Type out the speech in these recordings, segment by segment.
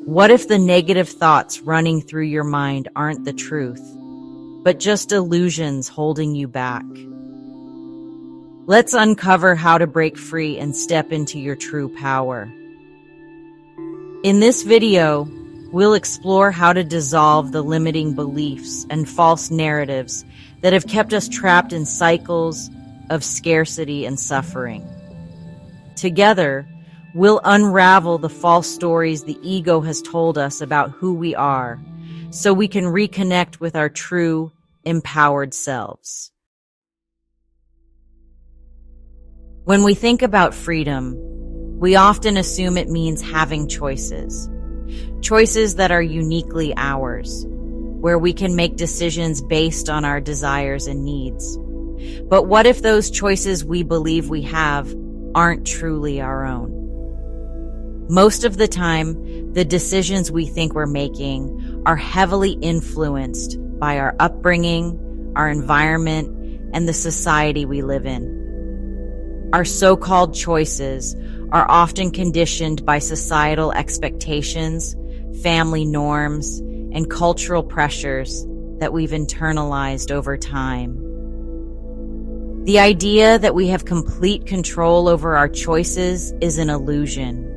What if the negative thoughts running through your mind aren't the truth, but just illusions holding you back? Let's uncover how to break free and step into your true power. In this video, we'll explore how to dissolve the limiting beliefs and false narratives that have kept us trapped in cycles of scarcity and suffering. Together, we'll unravel the false stories the ego has told us about who we are, so we can reconnect with our true, empowered selves. When we think about freedom, we often assume it means having choices. Choices that are uniquely ours, where we can make decisions based on our desires and needs. But what if those choices we believe we have aren't truly our own? Most of the time, the decisions we think we're making are heavily influenced by our upbringing, our environment, and the society we live in. Our so-called choices are often conditioned by societal expectations, family norms, and cultural pressures that we've internalized over time. The idea that we have complete control over our choices is an illusion.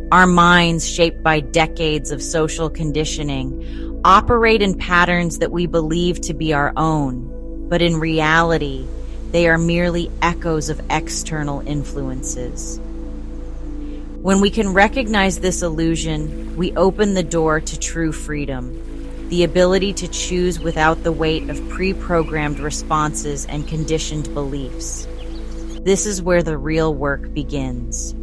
Our minds, shaped by decades of social conditioning, operate in patterns that we believe to be our own, but in reality, they are merely echoes of external influences. When we can recognize this illusion, we open the door to true freedom, the ability to choose without the weight of pre-programmed responses and conditioned beliefs. This is where the real work begins.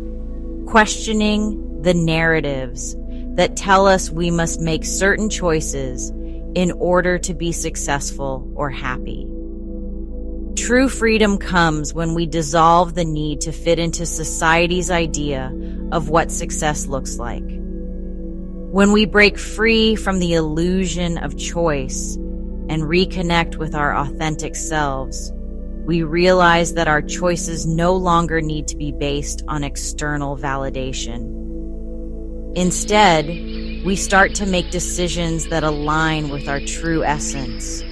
Questioning the narratives that tell us we must make certain choices in order to be successful or happy. True freedom comes when we dissolve the need to fit into society's idea of what success looks like. When we break free from the illusion of choice and reconnect with our authentic selves, we realize that our choices no longer need to be based on external validation. Instead, we start to make decisions that align with our true essence,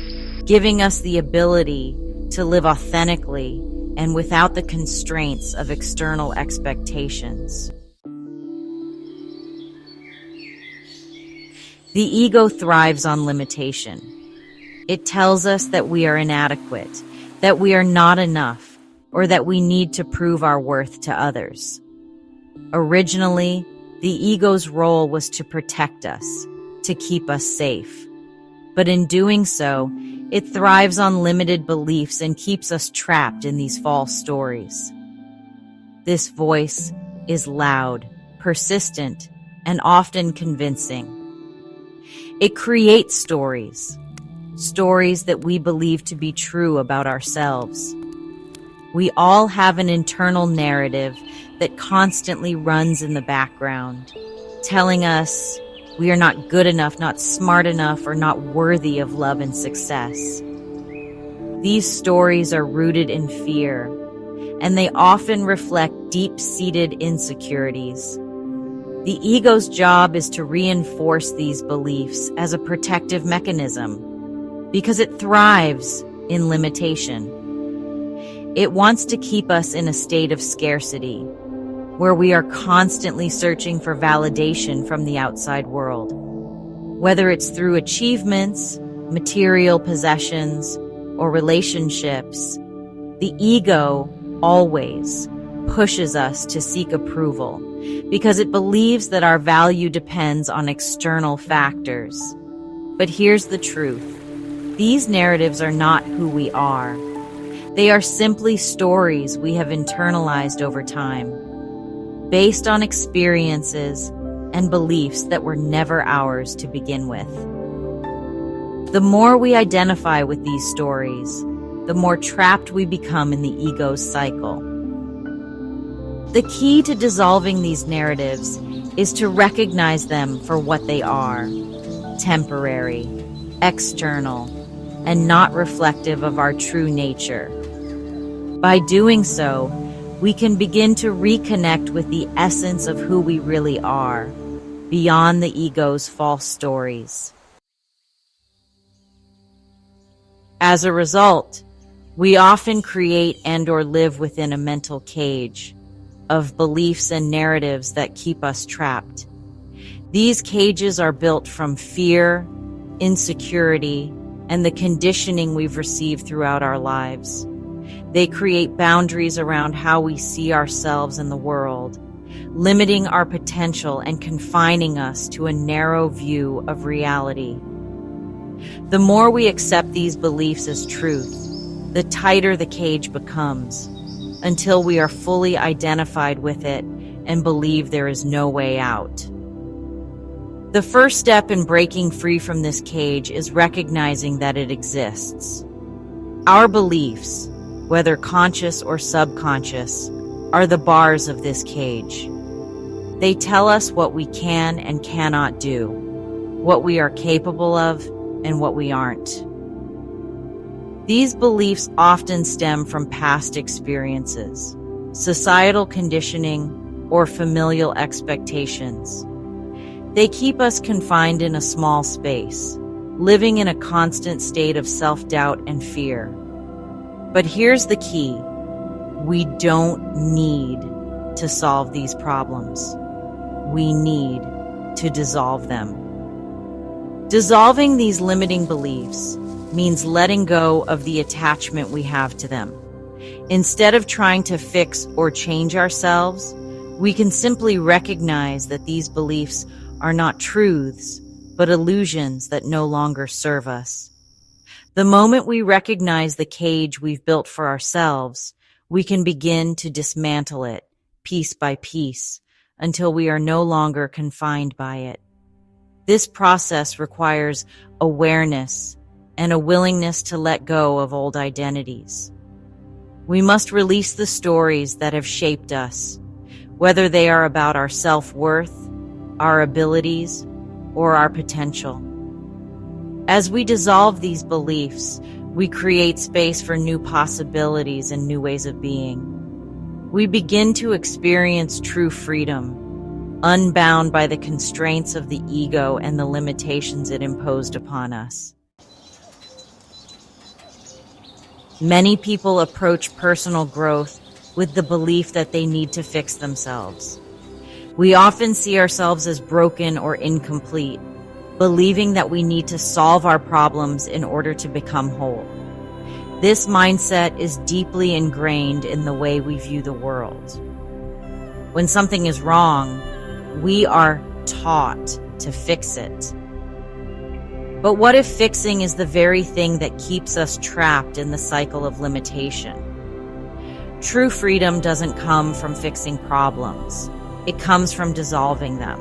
giving us the ability to live authentically and without the constraints of external expectations. The ego thrives on limitation. It tells us that we are inadequate, that we are not enough, or that we need to prove our worth to others. Originally, the ego's role was to protect us, to keep us safe. But in doing so, it thrives on limited beliefs and keeps us trapped in these false stories. This voice is loud, persistent, and often convincing. It creates stories that we believe to be true about ourselves. We all have an internal narrative that constantly runs in the background, telling us we are not good enough, not smart enough, or not worthy of love and success. These stories are rooted in fear, and they often reflect deep-seated insecurities. The ego's job is to reinforce these beliefs as a protective mechanism, because it thrives in limitation. It wants to keep us in a state of scarcity, where we are constantly searching for validation from the outside world. Whether it's through achievements, material possessions, or relationships, the ego always pushes us to seek approval because it believes that our value depends on external factors. But here's the truth. These narratives are not who we are. They are simply stories we have internalized over time, based on experiences and beliefs that were never ours to begin with. The more we identify with these stories, the more trapped we become in the ego's cycle. The key to dissolving these narratives is to recognize them for what they are: temporary, external, and not reflective of our true nature. By doing so, we can begin to reconnect with the essence of who we really are, beyond the ego's false stories. As a result, we often create and/or live within a mental cage of beliefs and narratives that keep us trapped. These cages are built from fear, insecurity, and the conditioning we've received throughout our lives. They create boundaries around how we see ourselves and the world, limiting our potential and confining us to a narrow view of reality. The more we accept these beliefs as truth, the tighter the cage becomes, until we are fully identified with it and believe there is no way out. The first step in breaking free from this cage is recognizing that it exists. Our beliefs, whether conscious or subconscious, are the bars of this cage. They tell us what we can and cannot do, what we are capable of, and what we aren't. These beliefs often stem from past experiences, societal conditioning, or familial expectations. They keep us confined in a small space, living in a constant state of self-doubt and fear. But here's the key: we don't need to solve these problems. We need to dissolve them. Dissolving these limiting beliefs means letting go of the attachment we have to them. Instead of trying to fix or change ourselves, we can simply recognize that these beliefs are not truths, but illusions that no longer serve us. The moment we recognize the cage we've built for ourselves, we can begin to dismantle it, piece by piece, until we are no longer confined by it. This process requires awareness and a willingness to let go of old identities. We must release the stories that have shaped us, whether they are about our self-worth, our abilities, or our potential. As we dissolve these beliefs, we create space for new possibilities and new ways of being. We begin to experience true freedom, unbound by the constraints of the ego and the limitations it imposed upon us. Many people approach personal growth with the belief that they need to fix themselves. We often see ourselves as broken or incomplete, believing that we need to solve our problems in order to become whole. This mindset is deeply ingrained in the way we view the world. When something is wrong, we are taught to fix it. But what if fixing is the very thing that keeps us trapped in the cycle of limitation? True freedom doesn't come from fixing problems. It comes from dissolving them.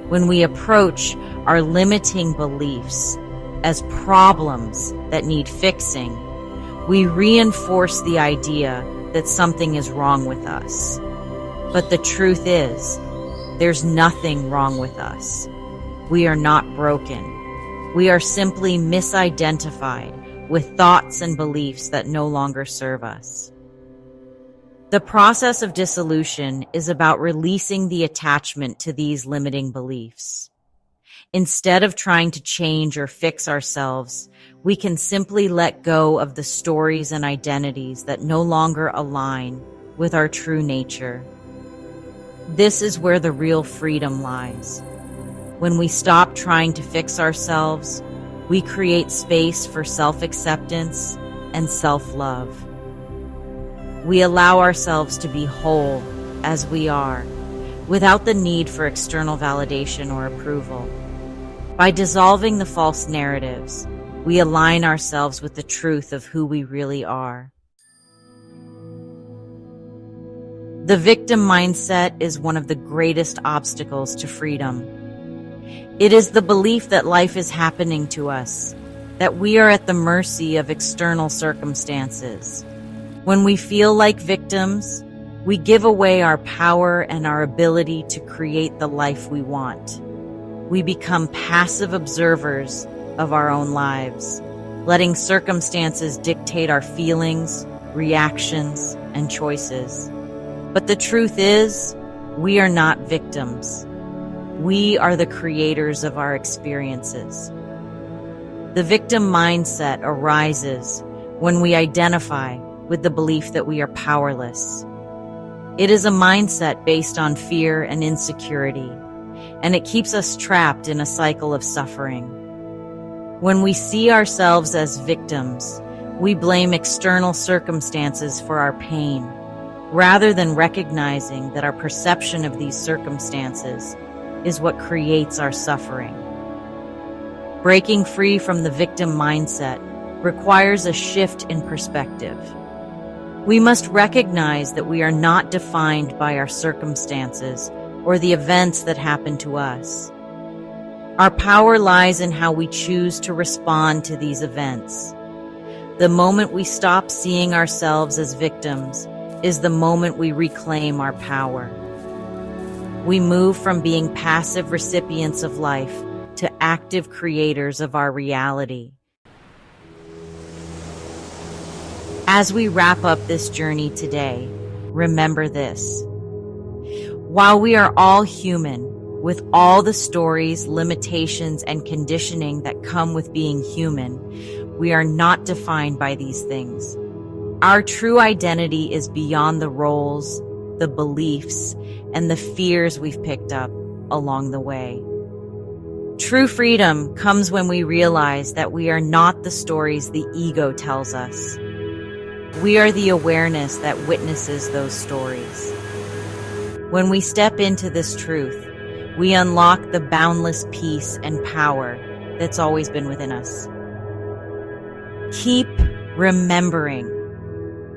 When we approach our limiting beliefs as problems that need fixing, we reinforce the idea that something is wrong with us. But the truth is, there's nothing wrong with us. We are not broken. We are simply misidentified with thoughts and beliefs that no longer serve us. The process of dissolution is about releasing the attachment to these limiting beliefs. Instead of trying to change or fix ourselves, we can simply let go of the stories and identities that no longer align with our true nature. This is where the real freedom lies. When we stop trying to fix ourselves, we create space for self-acceptance and self-love. We allow ourselves to be whole as we are, without the need for external validation or approval. By dissolving the false narratives, we align ourselves with the truth of who we really are. The victim mindset is one of the greatest obstacles to freedom. It is the belief that life is happening to us, that we are at the mercy of external circumstances. When we feel like victims, we give away our power and our ability to create the life we want. We become passive observers of our own lives, letting circumstances dictate our feelings, reactions, and choices. But the truth is, we are not victims. We are the creators of our experiences. The victim mindset arises when we identify with the belief that we are powerless. It is a mindset based on fear and insecurity, and it keeps us trapped in a cycle of suffering. When we see ourselves as victims, we blame external circumstances for our pain, rather than recognizing that our perception of these circumstances is what creates our suffering. Breaking free from the victim mindset requires a shift in perspective. We must recognize that we are not defined by our circumstances or the events that happen to us. Our power lies in how we choose to respond to these events. The moment we stop seeing ourselves as victims is the moment we reclaim our power. We move from being passive recipients of life to active creators of our reality. As we wrap up this journey today, remember this. While we are all human, with all the stories, limitations, and conditioning that come with being human, we are not defined by these things. Our true identity is beyond the roles, the beliefs, and the fears we've picked up along the way. True freedom comes when we realize that we are not the stories the ego tells us. We are the awareness that witnesses those stories. When we step into this truth, we unlock the boundless peace and power that's always been within us. Keep remembering,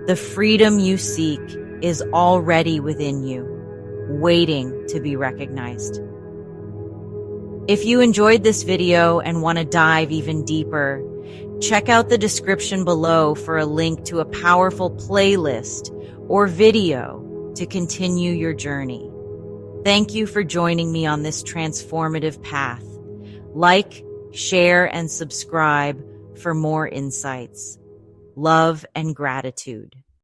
the freedom you seek is already within you, waiting to be recognized. If you enjoyed this video and want to dive even deeper, check out the description below for a link to a powerful playlist or video to continue your journey. Thank you for joining me on this transformative path. Like, share, and subscribe for more insights. Love and gratitude.